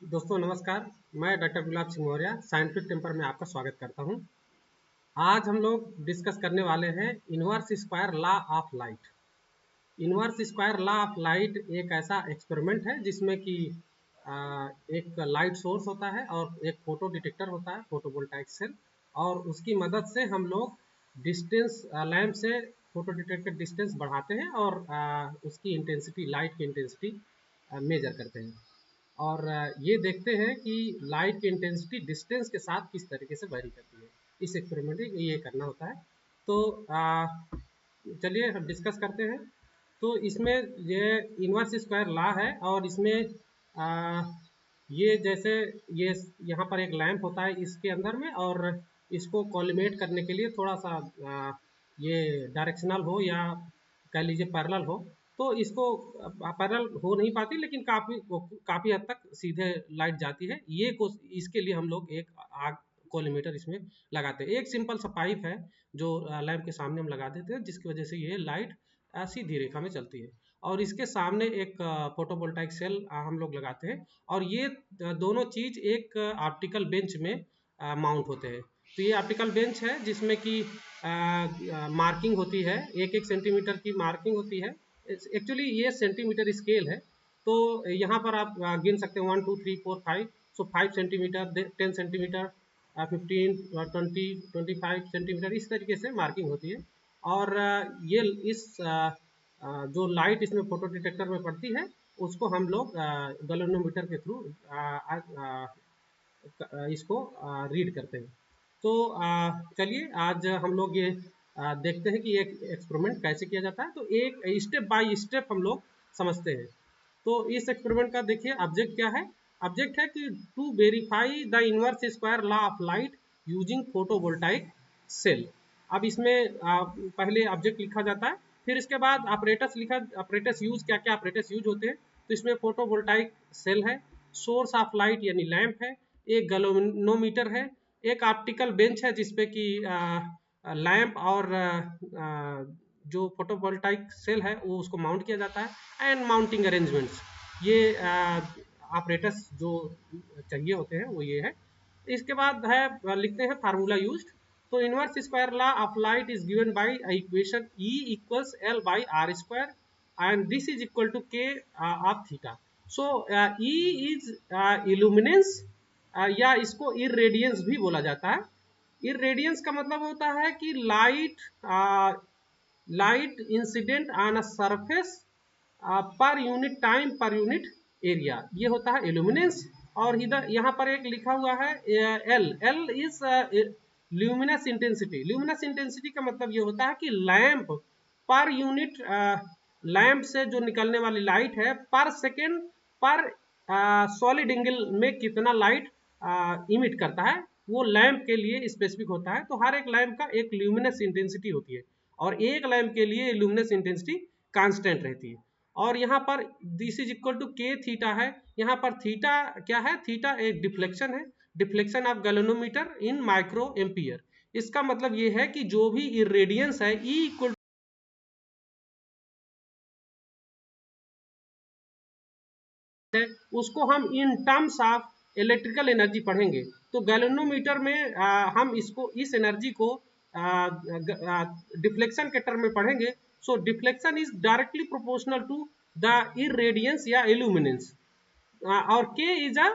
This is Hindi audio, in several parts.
दोस्तों नमस्कार। मैं doctor Gulab Singh Maurya scientific temper में आपका स्वागत करता हूं। आज हम लोग डिस्कस करने वाले हैं inverse square law of light. Inverse square law of light एक ऐसा एक्सपेरिमेंट है जिसमें कि एक लाइट सोर्स होता है और एक फोटो डिटेक्टर होता है, फोटोवोल्टाइक सेल, और उसकी मदद से हम लोग डिस्टेंस लैंप से फोटो डिटेक्टर डिस्टेंस बढ़ाते हैं और उसकी इंटेंसिटी, लाइट की इंटेंसिटी मेजर करते हैं और ये देखते हैं कि लाइट की इंटेंसिटी डिस्टेंस के साथ किस तरीके से वेरी करती है। इस एक्सपेरिमेंट में ये करना होता है। तो चलिए हम डिस्कस करते हैं। तो इसमें ये इनवर्स स्क्वायर लॉ है और इसमें आ, ये जैसे ये यहाँ पर एक लैंप होता है इसके अंदर में, और इसको कॉलिमेट करने के लिए थोड़ा सा ये डायरेक्शनल हो या कह लीजिए पैरेलल हो, तो इसको पैरेलल हो नहीं पाती, लेकिन काफ़ी हद तक सीधे लाइट जाती है। इसके लिए हम लोग एक आग कोलिमेटर इसमें लगाते हैं। एक सिंपल सा पाइप है जो लैंप के सामने हम लगा देते हैं, जिसकी वजह से ये लाइट सीधी रेखा में चलती है। और इसके सामने एक फोटोवोल्टाइक सेल हम लोग लगाते हैं, और ये दोनों चीज एक ऑप्टिकल बेंच में माउंट होते हैं। तो ये ऑप्टिकल बेंच है जिसमें कि मार्किंग होती है, एक एक सेंटीमीटर की मार्किंग होती है। एक्चुअली ये सेंटीमीटर स्केल है, तो यहाँ पर आप गिन सकते हैं 1 2 3 4 5। सो 5 सेंटीमीटर, 10 सेंटीमीटर, 15, 20, 25 सेंटीमीटर, इस तरीके से मार्किंग होती है। और ये इस जो लाइट इसमें फोटो डिटेक्टर में पड़ती है उसको हम लोग गैल्वेनोमीटर के थ्रू इसको रीड करते हैं। तो चलिए आज हम लोग ये देखते हैं कि एक एक्सपेरिमेंट कैसे किया जाता है। तो एक स्टेप बाय स्टेप हम लोग समझते हैं। तो इस एक्सपेरिमेंट का देखिए ऑब्जेक्ट क्या है। ऑब्जेक्ट है कि to verify the inverse square law of light using photovoltaic cell. अब इसमें पहले ऑब्जेक्ट लिखा जाता है, फिर इसके बाद ऑपरेटस यूज, क्या क्या ऑपरेटस यूज होते हैं। तो इसमें फोटोवोल्टाइक सेल है, सोर्स ऑफ लाइट यानी लैंप है, एक गैल्वेनोमीटर है, एक ऑप्टिकल बेंच है जिसपे कि लैंप और जो फोटोवोल्टाइक सेल है वो उसको माउंट किया जाता है, एंड माउंटिंग अरेंजमेंट्स। ये ऑपरेटर्स जो चाहिए होते हैं वो ये है। इसके बाद है लिखते हैं फार्मूला यूज्ड। तो inverse square law of light is given by equation E equals L by R square and this is equal to K of theta. So E is illuminance, या इसको इरेडियंस भी बोला जाता है। इरेडियंस का मतलब होता है कि light incident on a surface पर unit time per unit area, ये होता है इल्यूमिनेंस। और इधर यहाँ पर एक लिखा हुआ है L. L is luminous intensity. Luminous intensity का मतलब ये होता है कि लैंप पर यूनिट, लैंप से जो निकलने वाली लाइट है पर सेकेंड पर सॉलिड एंगल में कितना लाइट इमिट करता है, वो लैंप के लिए स्पेसिफिक होता है। तो हर एक लैंप का एक ल्यूमिनस इंटेंसिटी होती है और एक लैंप के लिए ल्यूमिनस इंटेंसिटी कांस्टेंट रहती है। और यहाँ पर दिस इज इक्वल टू के थीटा है। यहाँ पर थीटा क्या है? थीटा एक डिफ्लेक्शन है, deflection of galvanometer in micro ampere. इसका मतलब ये है कि जो भी इरेडियंस है E इक्वल उसको हम इन टर्म्स ऑफ इलेक्ट्रिकल एनर्जी पढ़ेंगे। तो गैल्वेनोमीटर में हम इसको, इस एनर्जी को डिफ्लेक्शन के टर्म में पढ़ेंगे। So deflection is directly proportional to the irradiance या इल्यूमिनेंस, और K is a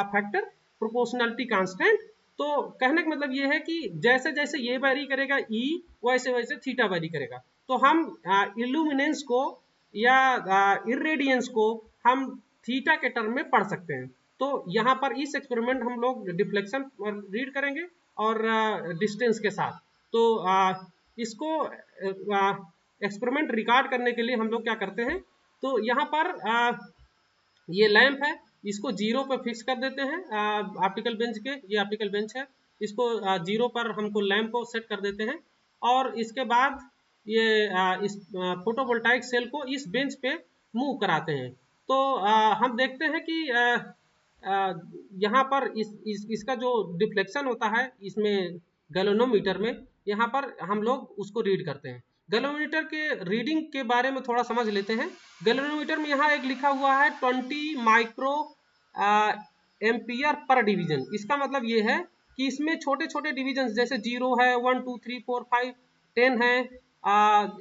factor proportionality constant. तो कहने का मतलब ये है कि जैसे जैसे ये वेरी करेगा E, वैसे वैसे थीटा वेरी करेगा। तो हम इल्यूमिनेंस को या इरेडियंस को हम थीटा के टर्म में पढ़ सकते हैं। तो यहाँ पर इस एक्सपेरिमेंट हम लोग डिफ्लेक्शन रीड करेंगे और डिस्टेंस के साथ। तो इसको एक्सपेरिमेंट रिकॉर्ड करने के लिए हम लोग क्या करते हैं, तो यहाँ पर ये लैंप है, इसको जीरो पर फिक्स कर देते हैं ऑप्टिकल बेंच के। ये ऑप्टिकल बेंच है, इसको जीरो पर हमको लैंप को सेट कर देते हैं, और इसके बाद ये इस फोटोवोल्टाइक सेल को इस बेंच पे मूव कराते हैं। तो हम देखते हैं कि यहाँ पर इसका जो डिफ्लेक्शन होता है इसमें गैल्वेनोमीटर में, यहाँ पर हम लोग उसको रीड करते हैं। गैल्वेनोमीटर के रीडिंग के बारे में थोड़ा समझ लेते हैं। गैल्वेनोमीटर में यहाँ एक लिखा हुआ है 20 माइक्रो एम्पियर पर डिवीजन। इसका मतलब ये है कि इसमें छोटे छोटे डिवीजन जैसे 0 है, 1 2 3 4 5 10 है,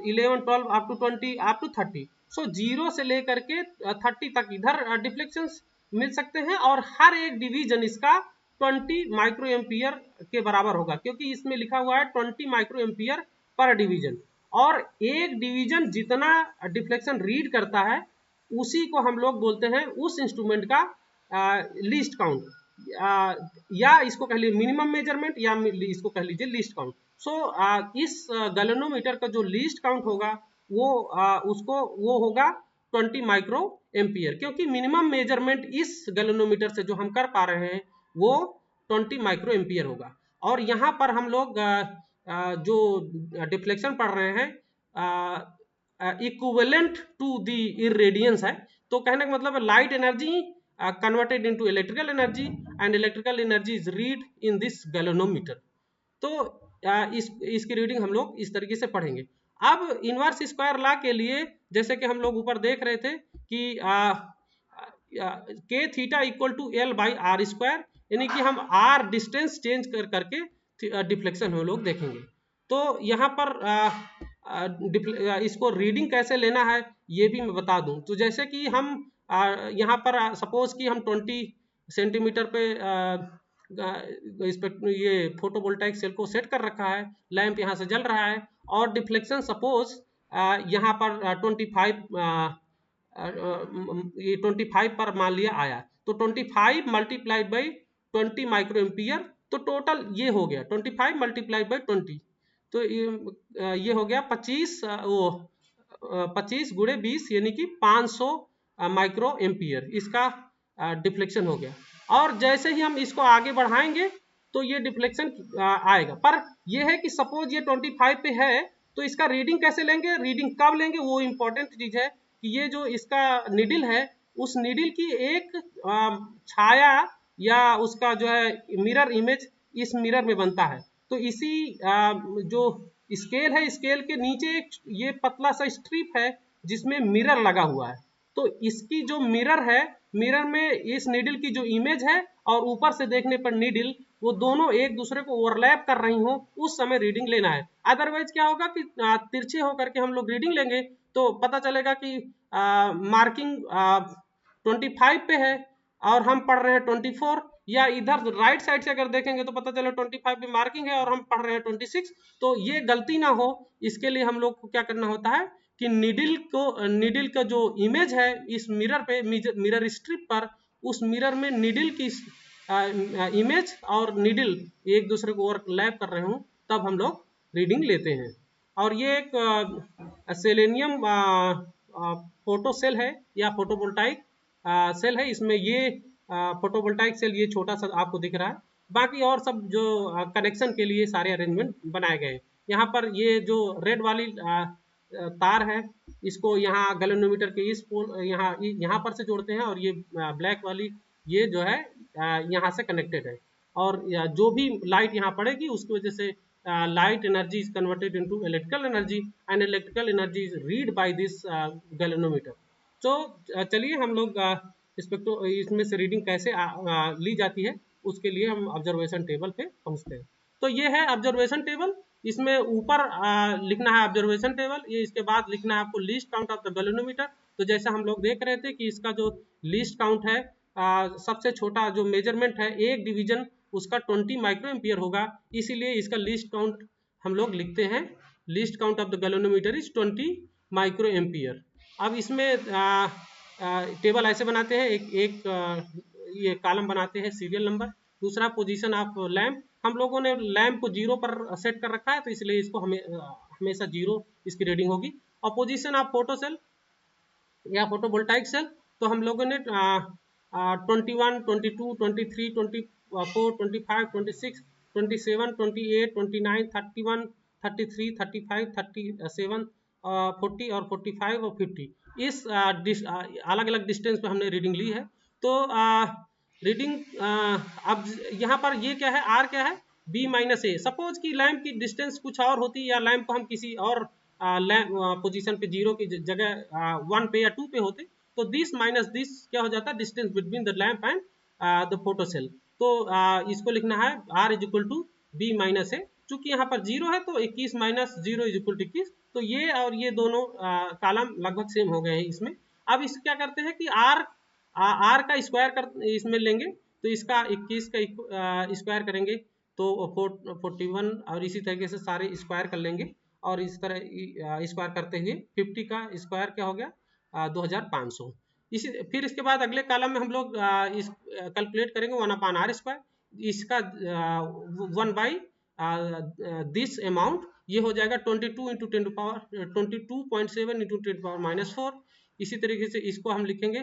11 12 अप टू 20 अप टू 30। सो 0 से लेकर के 30 तक इधर डिफ्लेक्शंस मिल सकते हैं और हर एक डिवीजन इसका 20 माइक्रो एम्पियर के बराबर होगा, क्योंकि इसमें लिखा हुआ है 20 माइक्रो एम्पियर पर डिवीजन। और एक डिवीजन जितना डिफ्लेक्शन रीड करता है उसी को हम लोग बोलते हैं उस इंस्ट्रूमेंट का लीस्ट काउंट, या इसको कह लीजिए मिनिमम मेजरमेंट, या इसको कह लीजिए लीस्ट काउंट। सो इस गैल्वेनोमीटर का जो लीस्ट काउंट होगा वो उसको वो होगा 20 माइक्रो एम्पियर, क्योंकि मिनिमम मेजरमेंट इस गैल्वेनोमीटर से जो हम कर पा रहे हैं वो 20 माइक्रो एम्पियर होगा। और यहाँ पर हम लोग जो डिफ्लेक्शन पढ़ रहे हैं इक्विवेलेंट टू द इरेडियंस है। तो कहने का मतलब है light energy converted into electrical energy and electrical energy is read in this galvanometer. तो इसकी रीडिंग हम लोग इस तरीके से पढ़ेंगे। अब इनवर्स स्क्वायर लॉ के लिए जैसे कि हम लोग ऊपर देख रहे थे कि K theta equal to L by R square, यानी कि हम आर डिस्टेंस चेंज करके डिफ्लेक्शन हम लोग देखेंगे। तो यहाँ पर इसको रीडिंग कैसे लेना है ये भी मैं बता दूं। तो जैसे कि हम यहाँ पर सपोज कि हम 20 सेंटीमीटर पे इस पे ये फोटोवोल्टाइक सेल को सेट कर रखा है, लैंप यहाँ से जल रहा है और डिफ्लेक्शन सपोज यहाँ पर 25 ये 25 पर मान लिया आया, तो 25 मल्टीप्लाइड बाई 20 माइक्रो एम्पियर, तो टोटल ये हो गया 25 मल्टीप्लाइड बाई 20, तो ये हो गया 25 वो 25 गुणे 20 यानी कि 500 माइक्रो एम्पियर इसका डिफ्लेक्शन हो गया। और जैसे ही हम इसको आगे बढ़ाएंगे तो ये डिफ्लेक्शन आएगा। पर यह है कि सपोज ये 25 पे है तो इसका रीडिंग कैसे लेंगे, रीडिंग कब लेंगे, वो इंपॉर्टेंट चीज है कि ये जो इसका निडिल है उस निडिल की एक छाया या उसका जो है मिरर इमेज इस मिरर में बनता है। तो इसी जो स्केल है, स्केल के नीचे एक ये पतला सा स्ट्रिप है जिसमें मिरर लगा हुआ है। तो इसकी जो मिरर है, मिरर में इस नीडल की जो इमेज है और ऊपर से देखने पर नीडल, वो दोनों एक दूसरे को ओवरलैप कर रही हो उस समय रीडिंग लेना है। अदरवाइज क्या होगा कि तिरछे होकर के हम लोग रीडिंग लेंगे तो पता चलेगा कि मार्किंग 25 पे है और हम पढ़ रहे हैं 24, या इधर राइट साइड से अगर देखेंगे तो पता चले 25 पे मार्किंग है और हम पढ़ रहे हैं 26। तो ये गलती ना हो इसके लिए हम लोग को क्या करना होता है कि निडिल का जो इमेज है इस मिरर पे, मिरर स्ट्रिप पर, उस मिरर में निडिल की इमेज और निडिल एक दूसरे को ओवरलैप कर रहे हो तब हम लोग रीडिंग लेते हैं। और ये एक सेलेनियम फोटो सेल है या फोटोवोल्टाइक सेल है। इसमें ये फोटोवोल्टाइक सेल ये छोटा सा आपको दिख रहा है, बाकी और सब जो कनेक्शन के लिए सारे अरेंजमेंट बनाए गए। यहाँ पर ये जो रेड वाली तार है इसको यहाँ गैल्वेनोमीटर के इस पोल यहाँ पर से जोड़ते हैं और ये ब्लैक वाली ये जो है यहाँ से कनेक्टेड है। और जो भी लाइट यहाँ पड़ेगी उसकी वजह से light energy is converted into electrical energy and electrical energy is read by this galvanometer. तो चलिए हम लोग इसमें से रीडिंग कैसे ली जाती है उसके लिए हम ऑब्जर्वेशन टेबल पे पहुंचते हैं। तो ये है ऑब्जर्वेशन टेबल, इसमें ऊपर लिखना है ऑब्जर्वेशन टेबल, ये इसके बाद लिखना है आपको list count of the galvanometer. तो जैसा हम लोग देख रहे थे कि इसका जो लिस्ट काउंट है सबसे छोटा जो मेजरमेंट है एक डिवीजन उसका 20 माइक्रो एम्पियर होगा, इसीलिए इसका लिस्ट काउंट हम लोग लिखते हैं, list count of the galvanometer is 20 micro ampere. अब इसमें टेबल ऐसे बनाते हैं, ये कॉलम बनाते हैं सीरियल नंबर, दूसरा पोजीशन ऑफ लैंप, हम लोगों ने लैंप को 0 पर सेट कर रखा है तो इसलिए इसको हमेशा 0 इसकी रीडिंग होगी। और पोजीशन ऑफ फोटो सेल या फोटोवोल्टाइक सेल, तो हम लोगों ने 21, 22, 23, 24, 25, 26, 27, 28, 29, 31, 33, 35, 37, 40 और 45 और 50 इस अलग अलग डिस्टेंस पे हमने रीडिंग ली है। तो रीडिंग अब यहाँ पर ये क्या है, आर क्या है, बी माइनस ए। सपोज कि लैंप की डिस्टेंस कुछ और होती या लैंप को हम किसी और पोजीशन पे 0 की जगह 1 पे या 2 पे होते तो दिस माइनस दिस क्या हो जाता है, distance between the lamp and the photo cell. तो इसको लिखना है R is equal to B minus A. चूंकि यहाँ पर 0 है तो 21 माइनस 0 इज इक्वल टू 21। तो ये और ये दोनों कॉलम लगभग सेम हो गए हैं इसमें। अब इस क्या करते हैं कि R का स्क्वायर कर इसमें लेंगे, तो इसका 21 का स्क्वायर करेंगे तो 41, और इसी तरीके से सारे स्क्वायर कर लेंगे, और इस तरह स्क्वायर करते हुए 50 का स्क्वायर क्या हो गया 2500। इसी फिर इसके बाद अगले कॉलम में हम लोग इस कैलकुलेट करेंगे 1/r²। इसका 1/दिस अमाउंट ये हो जाएगा 22 इंटू 22.7 इंटू 10⁻⁴। इसी तरीके से इसको हम लिखेंगे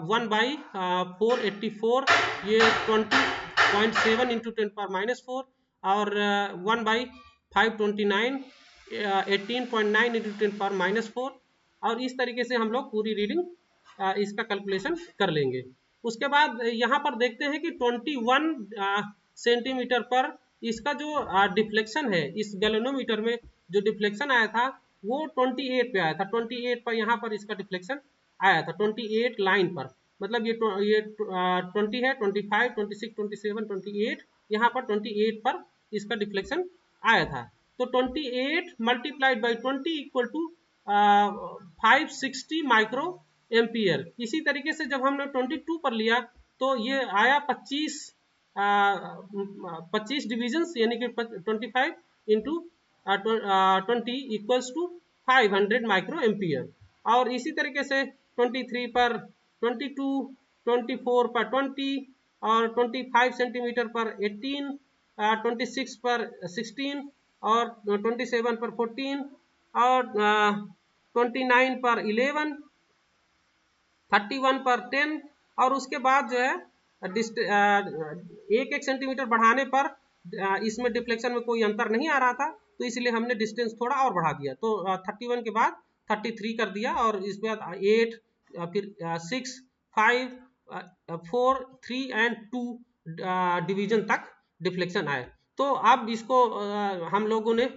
1/484, ये 20.7 इंटू 10⁻⁴, और 1/529 18.9 इंटू 10⁻⁴। और इस तरीके से हम लोग पूरी रीडिंग इसका कैलकुलेशन कर लेंगे। उसके बाद यहाँ पर देखते हैं कि 21 सेंटीमीटर पर इसका जो डिफ्लेक्शन है, इस गैल्वेनोमीटर में जो डिफ्लेक्शन आया था वो 28 पे आया था। 28 पर यहाँ पर इसका डिफ्लेक्शन आया था 28 लाइन पर, मतलब ये 20 है, 25, 26, 27, 28, यहाँ पर 28 पर इसका डिफ्लेक्शन आया था। तो 28 multiplied by 20 equal to 560 micro ampere. इसी तरीके से जब हमने 22 पर लिया तो ये आया 25 डिविजन्स, यानी कि 25 into 20 equals to 500 micro ampere. और इसी तरीके से 23 पर 22, 24 पर 20, और 25 सेंटीमीटर पर 18, 26 पर 16, और 27 पर 14, और 29 पर 11, 31 पर 10, और उसके बाद जो है एक सेंटीमीटर बढ़ाने पर इसमें डिफ्लेक्शन में कोई अंतर नहीं आ रहा था, तो इसलिए हमने डिस्टेंस थोड़ा और बढ़ा दिया। तो 31 के बाद 33 कर दिया, और इसके बाद 8, फिर 6, 5, 4, 3 एंड 2 डिवीजन तक डिफ्लेक्शन आए। तो अब इसको हम लोगों ने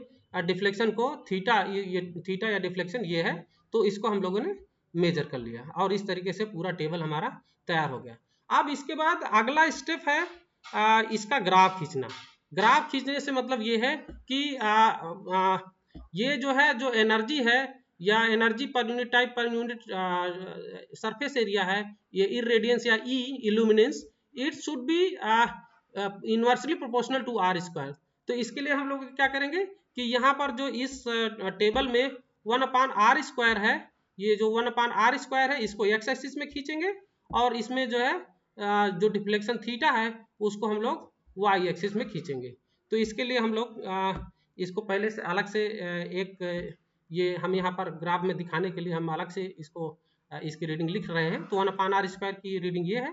डिफ्लेक्शन को थीटा, ये थीटा या डिफ्लेक्शन ये है, तो इसको हम लोगों ने मेजर कर लिया, और इस तरीके से पूरा टेबल हमारा तैयार हो गया। अब इसके बाद अगला स्टेप है इसका ग्राफ खींचना। ग्राफ खींचने से मतलब ये है कि ये जो है, जो एनर्जी है या energy per unit time per unit surface area है, ये इरेडियंस या E illuminance, it should be inversely proportional to R²। तो इसके लिए हम लोग क्या करेंगे कि यहाँ पर जो इस टेबल में 1/r² है, ये जो 1/r² है इसको x एक्सिस में खींचेंगे, और इसमें जो है जो डिफ्लेक्शन थीटा है उसको हम लोग y एक्सिस में खींचेंगे। तो इसके लिए हम लोग इसको पहले से अलग से एक ये हम यहाँ पर ग्राफ में दिखाने के लिए हम अलग से इसको इसकी रीडिंग लिख रहे हैं। तो 1/r² की रीडिंग ये है।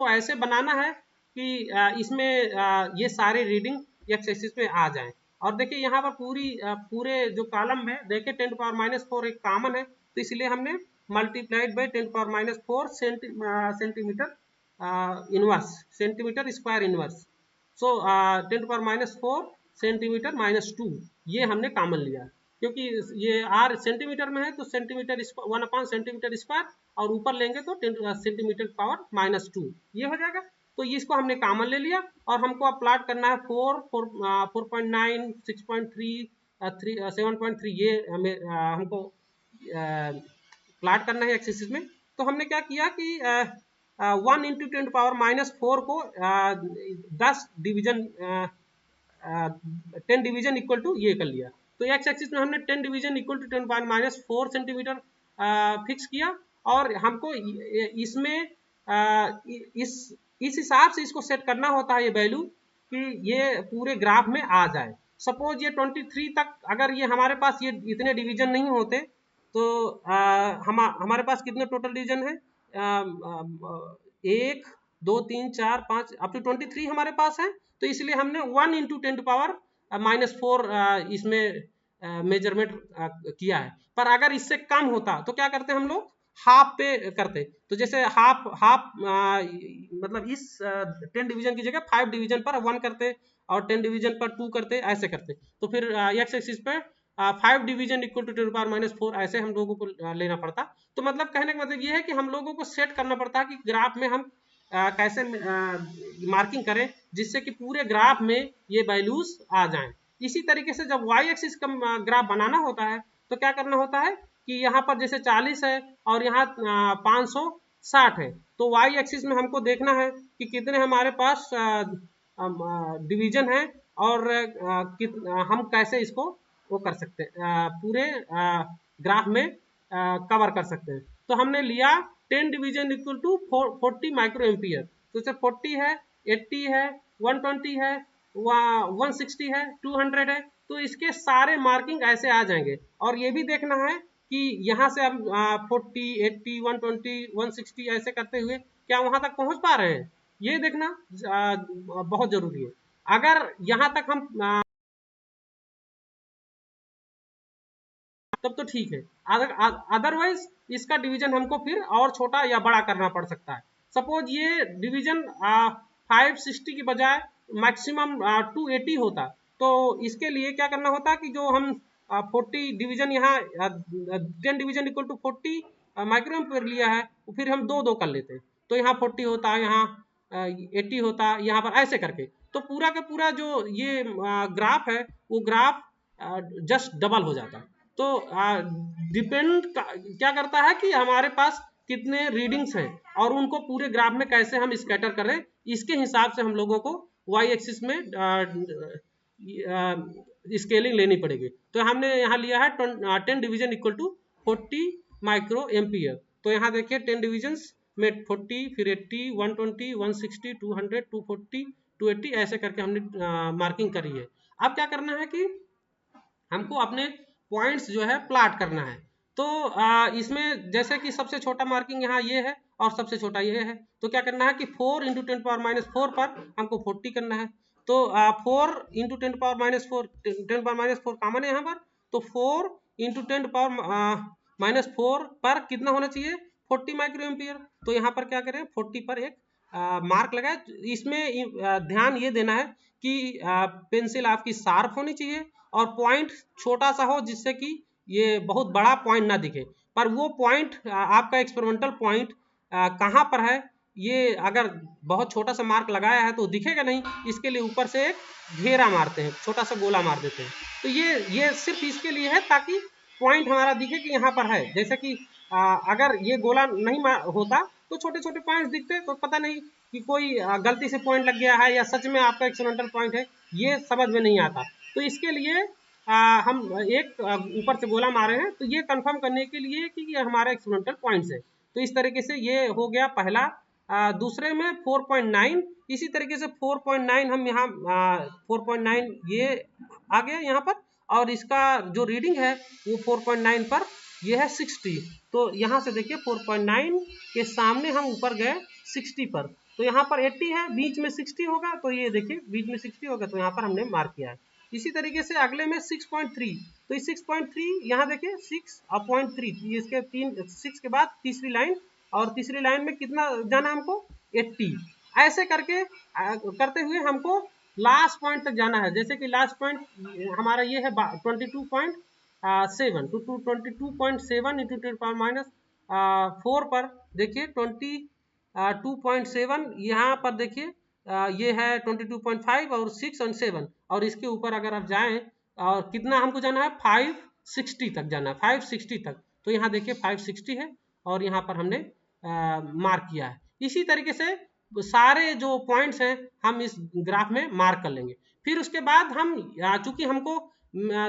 तो ऐसे बनाना है कि इसमें ये सारे रीडिंग एक्स एक्सिस पे आ जाएं। और देखिए यहाँ पर पूरे जो कॉलम में देखिए 10⁻⁴ एक कॉमन है, तो इसलिए हमने multiplied by 10⁻⁴ centimetre inverse, centimetre square inverse. So 10⁻⁴ centimetre -2 ये हमने कॉमन लिया, क्योंकि ये r सेंटीमीटर में है तो सेंटीमीटर 1/सेंटीमीटर स्क्वायर, और ऊपर लेंगे तो 10 सेंटीमीटर पावर -2 ये हो जाएगा। तो इसको हमने कॉमन ले लिया, और हमको अब प्लॉट करना है 4.9, 6.3, 7.3 ये हमको प्लॉट करना है एक्स एक्सिस में। तो हमने क्या किया कि 1 इंटू 10⁻⁴ को 10 डिवीजन 10 डिवीजन इक्वल टू ये कर लिया। तो एक्स एक्सिस में हमने 10 division equal to 10⁻⁴ centimetre fix किया, और हमको इसमें इस हिसाब से इसको सेट करना होता है ये वैल्यू कि ये पूरे ग्राफ में आ जाए। सपोज ये 23 तक अगर ये हमारे पास ये इतने डिवीजन नहीं होते तो हमारे पास कितने टोटल डिवीजन है 1, 2, 3, 4, 5 अप टू 23 हमारे पास है। तो इसलिए हमने 1 इंटू 10⁻⁴ इसमें मेजरमेंट किया है। पर अगर इससे कम होता तो क्या करते हम लोग, हाफ पे करते। तो जैसे हाफ मतलब इस 10 डिवीजन की जगह 5 डिवीजन पर 1 करते, और 10 डिवीजन पर 2 करते, ऐसे करते। तो फिर एक्स एक्सिस पे 5 डिवीजन इक्वल टू 10⁻⁴, ऐसे हम लोगों को लेना पड़ता। तो मतलब कहने का मतलब ये है कि हम लोगों को सेट करना पड़ता है कि ग्राफ में हम कैसे मार्किंग करें जिससे कि पूरे ग्राफ में ये वैल्यूज आ जाएं। इसी तरीके से जब वाई एक्सिस का ग्राफ बनाना होता है तो क्या करना होता है कि यहाँ पर जैसे 40 है और यहाँ 560 है, तो वाई एक्सिस में हमको देखना है कि कितने हमारे पास डिवीजन है और हम कैसे इसको वो कर सकते हैं, पूरे ग्राफ में कवर कर सकते हैं। तो हमने लिया 10 division equal to 40 micro ampere, तो इसे 40 है, 80 है, 120 है, 160 है, 200 है, तो इसके सारे मार्किंग ऐसे आ जाएंगे। और ये भी देखना है कि यहाँ से हम 40, 80, 120, 160 ऐसे करते हुए क्या वहां तक पहुंच पा रहे हैं, ये देखना बहुत जरूरी है। अगर यहाँ तक हम तब तो ठीक है, अदरवाइज इसका डिवीजन हमको फिर और छोटा या बड़ा करना पड़ सकता है। सपोज ये डिवीजन 560 की बजाय मैक्सिमम 280 होता, तो इसके लिए क्या करना होता कि जो हम 40 डिवीजन यहाँ 10 division equal to 40 micro ampere लिया है, तो फिर हम दो दो कर लेते, तो यहाँ 40 होता, यहाँ 80 होता, यहाँ पर ऐसे करके, तो पूरा का पूरा जो ये ग्राफ है वो ग्राफ जस्ट डबल हो जाता। तो डिपेंड क्या करता है कि हमारे पास कितने रीडिंग्स हैं और उनको पूरे ग्राफ में कैसे हम स्कैटर करें, इसके हिसाब से हम लोगों को वाई एक्सिस में स्केलिंग लेनी पड़ेगी। तो हमने यहाँ लिया है 10 division equal to 40 micro ampere, तो यहाँ देखिए 10 डिविजन में 40, फिर 80, 120, 160, 200, 240, 280 ऐसे करके हमने मार्किंग करी है। अब क्या करना है कि हमको अपने पॉइंट्स जो है प्लाट करना है। तो इसमें जैसे कि सबसे छोटा मार्किंग यहाँ ये है और सबसे छोटा ये है, तो क्या करना है कि 4 इंटू 10⁻⁴ पर हमको 40 करना है। तो 4 इंटू 10⁻⁴, 10⁻⁴ कॉमन है यहाँ पर, तो 4 इंटू 10⁻⁴ पर कितना होना चाहिए, 40 माइक्रो एम्पियर। तो यहाँ पर क्या करें, 40 पर एक मार्क लगाए। इसमें ध्यान ये देना है कि पेंसिल आपकी शार्प होनी चाहिए और पॉइंट छोटा सा हो जिससे कि ये बहुत बड़ा पॉइंट ना दिखे, पर वो पॉइंट आपका एक्सपेरिमेंटल पॉइंट कहाँ पर है, ये अगर बहुत छोटा सा मार्क लगाया है तो दिखेगा नहीं, इसके लिए ऊपर से एक घेरा मारते हैं, छोटा सा गोला मार देते हैं। तो ये सिर्फ इसके लिए है ताकि पॉइंट हमारा दिखे कि यहाँ पर है। जैसे कि अगर ये गोला नहीं होता तो छोटे छोटे पॉइंट दिखते, तो पता नहीं कि कोई गलती से पॉइंट लग गया है या सच में आपका एक्सपेरिमेंटल पॉइंट है, ये समझ में नहीं आता। तो इसके लिए हम एक ऊपर से गोला मारे हैं, तो ये कंफर्म करने के लिए कि ये हमारा एक्सपेरिमेंटल पॉइंट्स है। तो इस तरीके से ये हो गया पहला। दूसरे में 4.9, इसी तरीके से 4.9 हम यहाँ 4.9 ये आ गया यहाँ पर, और इसका जो रीडिंग है वो 4.9 पर ये है 60। तो यहाँ से देखिए 4.9 के सामने हम ऊपर गए 60 पर, तो यहाँ पर 80 है, बीच में 60 होगा, तो ये देखिए बीच में 60 होगा, तो यहाँ पर हमने मार्क किया है। इसी तरीके से अगले में 6.3, तो इस 6.3 यहाँ देखिए 6.3, इसके 6 के बाद तीसरी लाइन, और तीसरी लाइन में कितना जाना हमको, 80। ऐसे करके करते हुए हमको लास्ट पॉइंट तक जाना है। जैसे कि लास्ट पॉइंट हमारा ये है 22.7 टू 22.7 इंटू 10⁻⁴ पर देखिए 22.7, यहाँ पर देखिए ये है 22.5 और 6 और 7, और इसके ऊपर अगर आप जाएं और कितना हमको जाना है, 560 तक जाना है, 560 तक। तो यहाँ देखिए 560 है और यहाँ पर हमने मार्क किया है। इसी तरीके से सारे जो पॉइंट्स हैं हम इस ग्राफ में मार्क कर लेंगे। फिर उसके बाद हम चूंकि हमको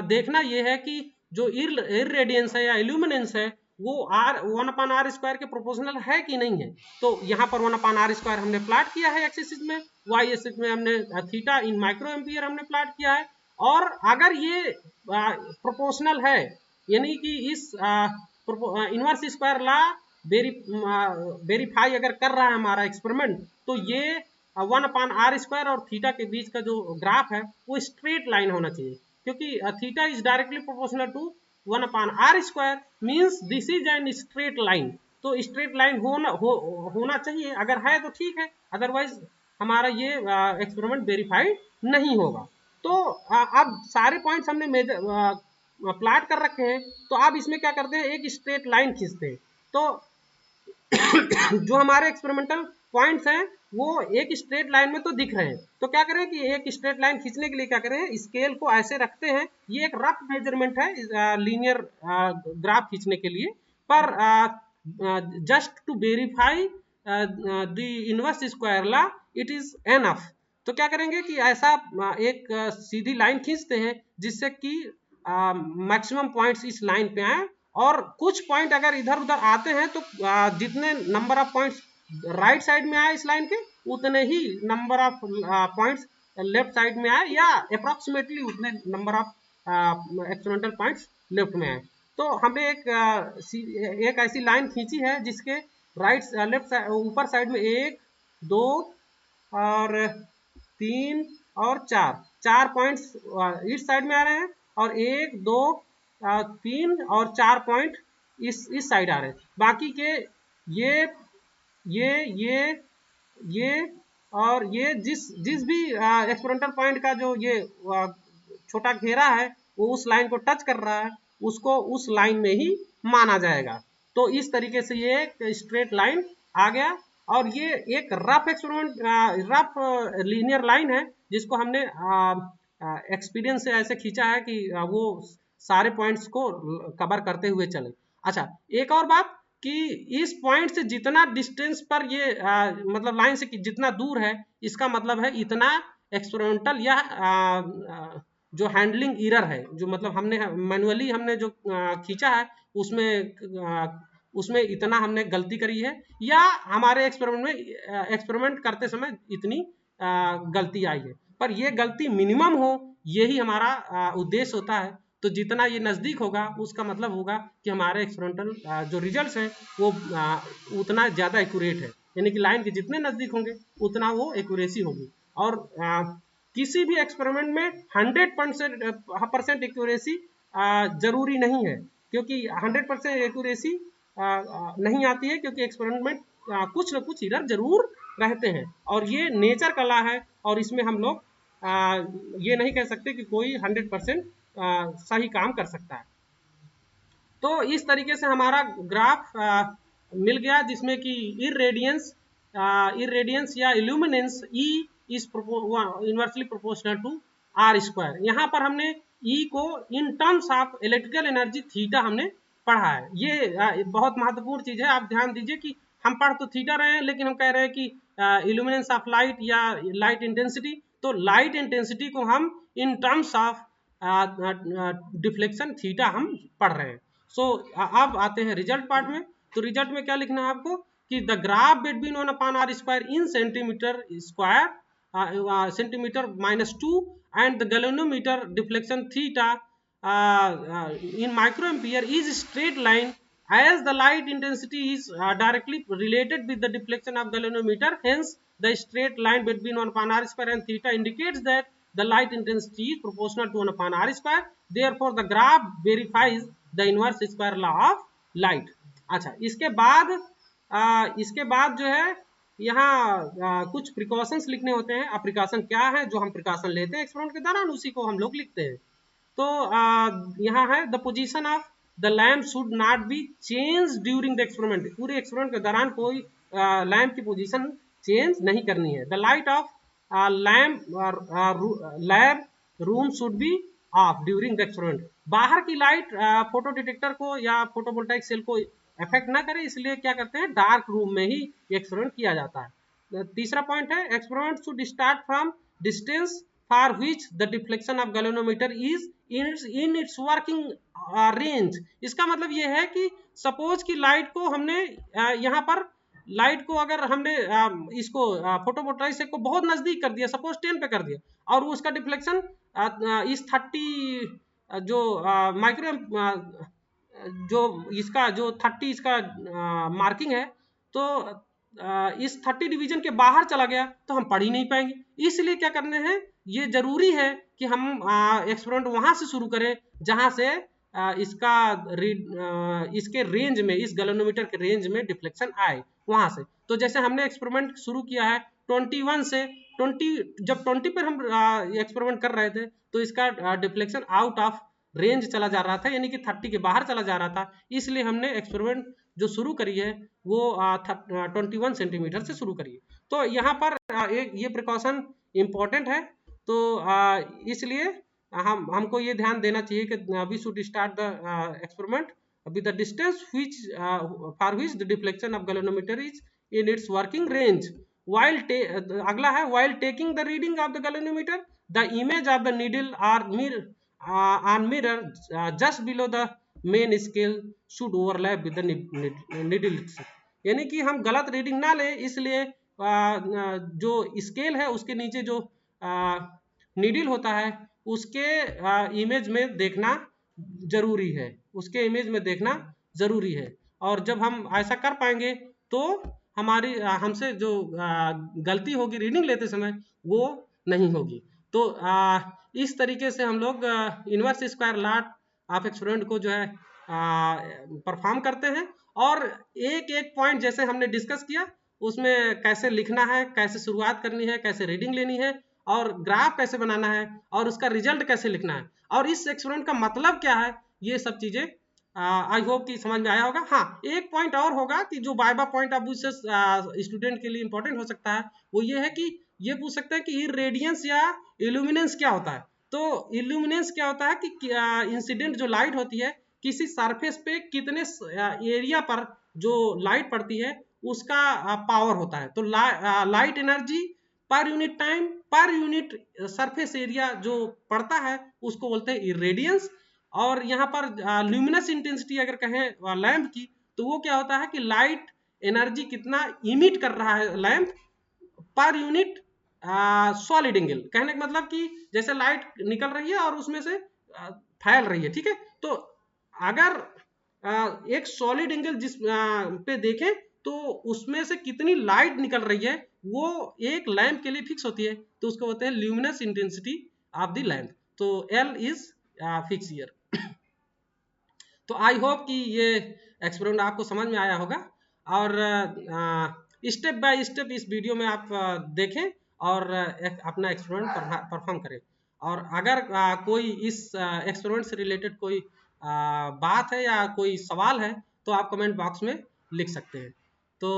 देखना ये है कि जो इरेडियंस है या इल्यूमिनेंस है वो R1/r² के प्रोपोर्शनल है कि नहीं है। तो यहाँ पर 1/r² हमने प्लाट किया है एक्सिस में, वाई एक्सिस में हमने थीटा इन माइक्रो एम्पियर हमने प्लाट किया है। और अगर ये प्रोपोर्शनल है, यानी कि इस इनवर्स स्क्वायर लॉ वेरीफाई अगर कर रहा है हमारा एक्सपेरिमेंट, तो ये 1/r² और थीटा के बीच का जो ग्राफ है वो स्ट्रेट लाइन होना चाहिए, क्योंकि theta is directly proportional to 1/r² means this is an straight line. तो स्ट्रेट लाइन होना चाहिए, अगर है तो ठीक है, अदरवाइज हमारा ये एक्सपेरिमेंट वेरीफाइड नहीं होगा। तो अब सारे पॉइंट्स हमने प्लाट कर रखे हैं, तो आप इसमें क्या करते हैं, एक स्ट्रेट लाइन खींचते हैं। तो जो हमारे एक्सपेरिमेंटल पॉइंट्स हैं वो एक स्ट्रेट लाइन में तो दिख रहे हैं, तो क्या करें कि एक स्ट्रेट लाइन खींचने के लिए क्या करें, स्केल को ऐसे रखते हैं। ये एक रफ मेजरमेंट है लीनियर ग्राफ खींचने के लिए, पर just to verify the inverse square law it is enough. तो क्या करेंगे कि ऐसा एक सीधी लाइन खींचते हैं जिससे कि मैक्सिमम पॉइंट्स इस लाइन पे आए, और कुछ पॉइंट अगर इधर उधर आते हैं तो जितने number of points right side में आए इस लाइन के, उतने ही number of points left side में आए, या अप्रोक्सीमेटली उतने number of experimental points left में आए। तो हमने एक ऐसी लाइन खींची है जिसके राइट लेफ्ट ऊपर साइड में 1 2 और 3 और 4 पॉइंट्स इस साइड में आ रहे हैं, और 1 2 3 और 4 पॉइंट इस साइड आ रहे हैं। बाकी के ये ये ये ये और ये जिस भी एक्सपेरिमेंटल पॉइंट का जो ये छोटा घेरा है वो उस लाइन को टच कर रहा है, उसको उस लाइन में ही माना जाएगा। तो इस तरीके से ये एक स्ट्रेट लाइन आ गया, और ये एक rough experiment rough linear line है जिसको हमने एक्सपीरियंस से ऐसे खींचा है कि वो सारे पॉइंट्स को कवर करते हुए चले। अच्छा, एक और बात कि इस पॉइंट से जितना डिस्टेंस पर ये मतलब लाइन से जितना दूर है, इसका मतलब है इतना एक्सपेरिमेंटल या जो हैंडलिंग एरर है, जो मतलब हमने मैनुअली हमने जो खींचा है उसमें इतना हमने गलती करी है, या हमारे एक्सपेरिमेंट करते समय इतनी गलती आई है। पर ये गलती मिनिमम हो, यही हमारा उद्देश्य होता है। तो जितना ये नज़दीक होगा उसका मतलब होगा कि हमारे एक्सपेरिमेंटल जो रिजल्ट्स हैं वो उतना ज़्यादा एक्यूरेट है, यानी कि लाइन के जितने नज़दीक होंगे उतना वो एक्यूरेसी होगी। और किसी भी एक्सपेरिमेंट में 100% एक्यूरेसी जरूरी नहीं है, क्योंकि 100% एक्यूरेसी नहीं आती है, क्योंकि एक्सपेरिमेंट में कुछ न कुछ एरर जरूर रहते हैं, और ये नेचर कला है, और इसमें हम लोग ये नहीं कह सकते कि कोई 100% सही काम कर सकता है। तो इस तरीके से हमारा ग्राफ मिल गया, जिसमें कि इरेडियंस या illuminance E is inversely proportional to R square. यहाँ पर हमने E को in terms of electrical energy theta हमने पढ़ा है। ये बहुत महत्वपूर्ण चीज है, आप ध्यान दीजिए कि हम पढ़ तो थीटा रहे हैं, लेकिन हम कह रहे हैं कि इल्यूमिनेंस ऑफ लाइट या लाइट इंटेंसिटी, तो लाइट इंटेंसिटी को हम इन टर्म्स ऑफ डिफ्लेक्शन थीटा हम पढ़ रहे हैं। सो अब आते हैं रिजल्ट पार्ट में। तो रिजल्ट में क्या लिखना है आपको कि the graph between 1/r square in centimetre square centimetre -2 and the galvanometer deflection theta in microampere is straight line as the light intensity is directly related with the deflection of galvanometer. Hence the straight line between 1/r square and theta indicates that the light intensity is proportional to 1/r square. Therefore the graph verifies the inverse square law of light. अच्छा, इसके बाद जो है यहाँ कुछ प्रिकॉशंस लिखने होते हैं। अब प्रिकॉशन क्या है, जो हम प्रिकॉशन लेते हैं एक्सपेरिमेंट के दौरान उसी को हम लोग लिखते हैं। तो यहाँ है the position of the lamp should not be change during the experiment. पूरे एक्सपेरिमेंट के दौरान कोई लैम्प की पोजीशन चेंज नहीं करनी है। The light of lab room should be of during the experiment. बाहर की लाइट फोटो डिटेक्टर को या फोटोवोल्टाइक सेल को इफेक्ट ना करे, इसलिए क्या करते हैं, डार्क रूम में ही एक्सपेरिमेंट किया जाता है। तीसरा पॉइंट है experiment should start from distance for which the deflection of galvanometer is in its working range. इसका मतलब ये है कि सपोज कि लाइट को हमने यहाँ पर लाइट को अगर हमने इसको फोटोवोल्टाइक को बहुत नजदीक कर दिया, सपोज 10 पे कर दिया, और उसका डिफ्लेक्शन इस 30 जो माइक्रो जो इसका जो 30 इसका मार्किंग है, तो इस 30 डिवीजन के बाहर चला गया तो हम पढ़ ही नहीं पाएंगे। इसलिए क्या करने हैं, ये जरूरी है कि हम एक्सपेरिमेंट वहां से शुरू करें जहां से इसके रेंज में, इस गैल्वेनोमीटर के रेंज में डिफ्लेक्शन आए वहां से। तो जैसे हमने एक्सपेरिमेंट शुरू किया है 21 से 20, जब 20 पर हम एक्सपेरिमेंट कर रहे थे तो इसका डिफ्लेक्शन आउट ऑफ रेंज चला जा रहा था, यानी कि 30 के बाहर चला जा रहा था, इसलिए हमने एक्सपेरिमेंट जो शुरू करी है वो 21 सेंटीमीटर से शुरू करी है। तो यहाँ पर एक ये प्रिकॉशन इम्पोर्टेंट है, तो इसलिए हमको ये ध्यान देना चाहिए कि we should start the experiment with the distance which for which the deflection of galvanometer is in its working range while अगला है while taking the reading of the galvanometer the image of the needle or mirror on mirror just below the main scale should overlap with the needle itself। यानी कि हम गलत रीडिंग ना लें, इसलिए जो स्केल है उसके नीचे जो नीडल होता है उसके इमेज में देखना जरूरी है, उसके इमेज में देखना जरूरी है। और जब हम ऐसा कर पाएंगे तो हमारी हमसे जो गलती होगी रीडिंग लेते समय वो नहीं होगी। तो इस तरीके से हम लोग inverse square law of experiment को जो है परफॉर्म करते हैं। और एक एक पॉइंट जैसे हमने डिस्कस किया उसमें कैसे लिखना है, कैसे शुरुआत करनी है, कैसे रीडिंग लेनी है, और ग्राफ कैसे बनाना है, और उसका रिजल्ट कैसे लिखना है, और इस एक्सपेरिमेंट का मतलब क्या है, ये सब चीजें आई होप कि समझ में आया होगा। हाँ, एक पॉइंट और होगा कि जो वाइवा पॉइंट ऑफ व्यू से स्टूडेंट के लिए इंपॉर्टेंट हो सकता है, वो ये है कि ये पूछ सकते हैं कि रेडियंस या इल्यूमिनेंस क्या होता है। तो इल्यूमिनेंस क्या होता है कि इंसिडेंट जो लाइट होती है किसी सरफेस पे कितने एरिया पर जो लाइट पड़ती है उसका पावर होता है। तो light energy per unit time per unit surface area जो पड़ता है उसको बोलते हैं इरेडियंस। और यहाँ पर ल्यूमिनस इंटेंसिटी अगर कहें लैंप की तो वो क्या होता है कि लाइट एनर्जी कितना इमिट कर रहा है lamp per unit solid angle. कहने का मतलब कि जैसे लाइट निकल रही है और उसमें से फैल रही है, ठीक है। तो अगर एक सॉलिड एंगल जिस पे देखें तो उसमें से कितनी लाइट निकल रही है वो एक लैंप के लिए फिक्स होती है, तो उसको बोलते हैं luminous intensity of the lamp. तो एल इज फिक्स हियर। तो आई होप कि ये एक्सपेरिमेंट आपको समझ में आया होगा, और स्टेप बाय स्टेप इस वीडियो में आप देखें और अपना एक्सपेरिमेंट परफॉर्म करें। और अगर कोई इस एक्सपेरिमेंट से रिलेटेड कोई बात है या कोई सवाल है तो आप कमेंट बॉक्स में लिख सकते हैं। तो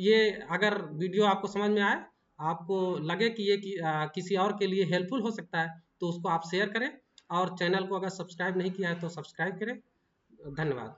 ये अगर वीडियो आपको समझ में आए, आपको लगे कि ये किसी और के लिए हेल्पफुल हो सकता है तो उसको आप शेयर करें, और चैनल को अगर सब्सक्राइब नहीं किया है तो सब्सक्राइब करें। धन्यवाद।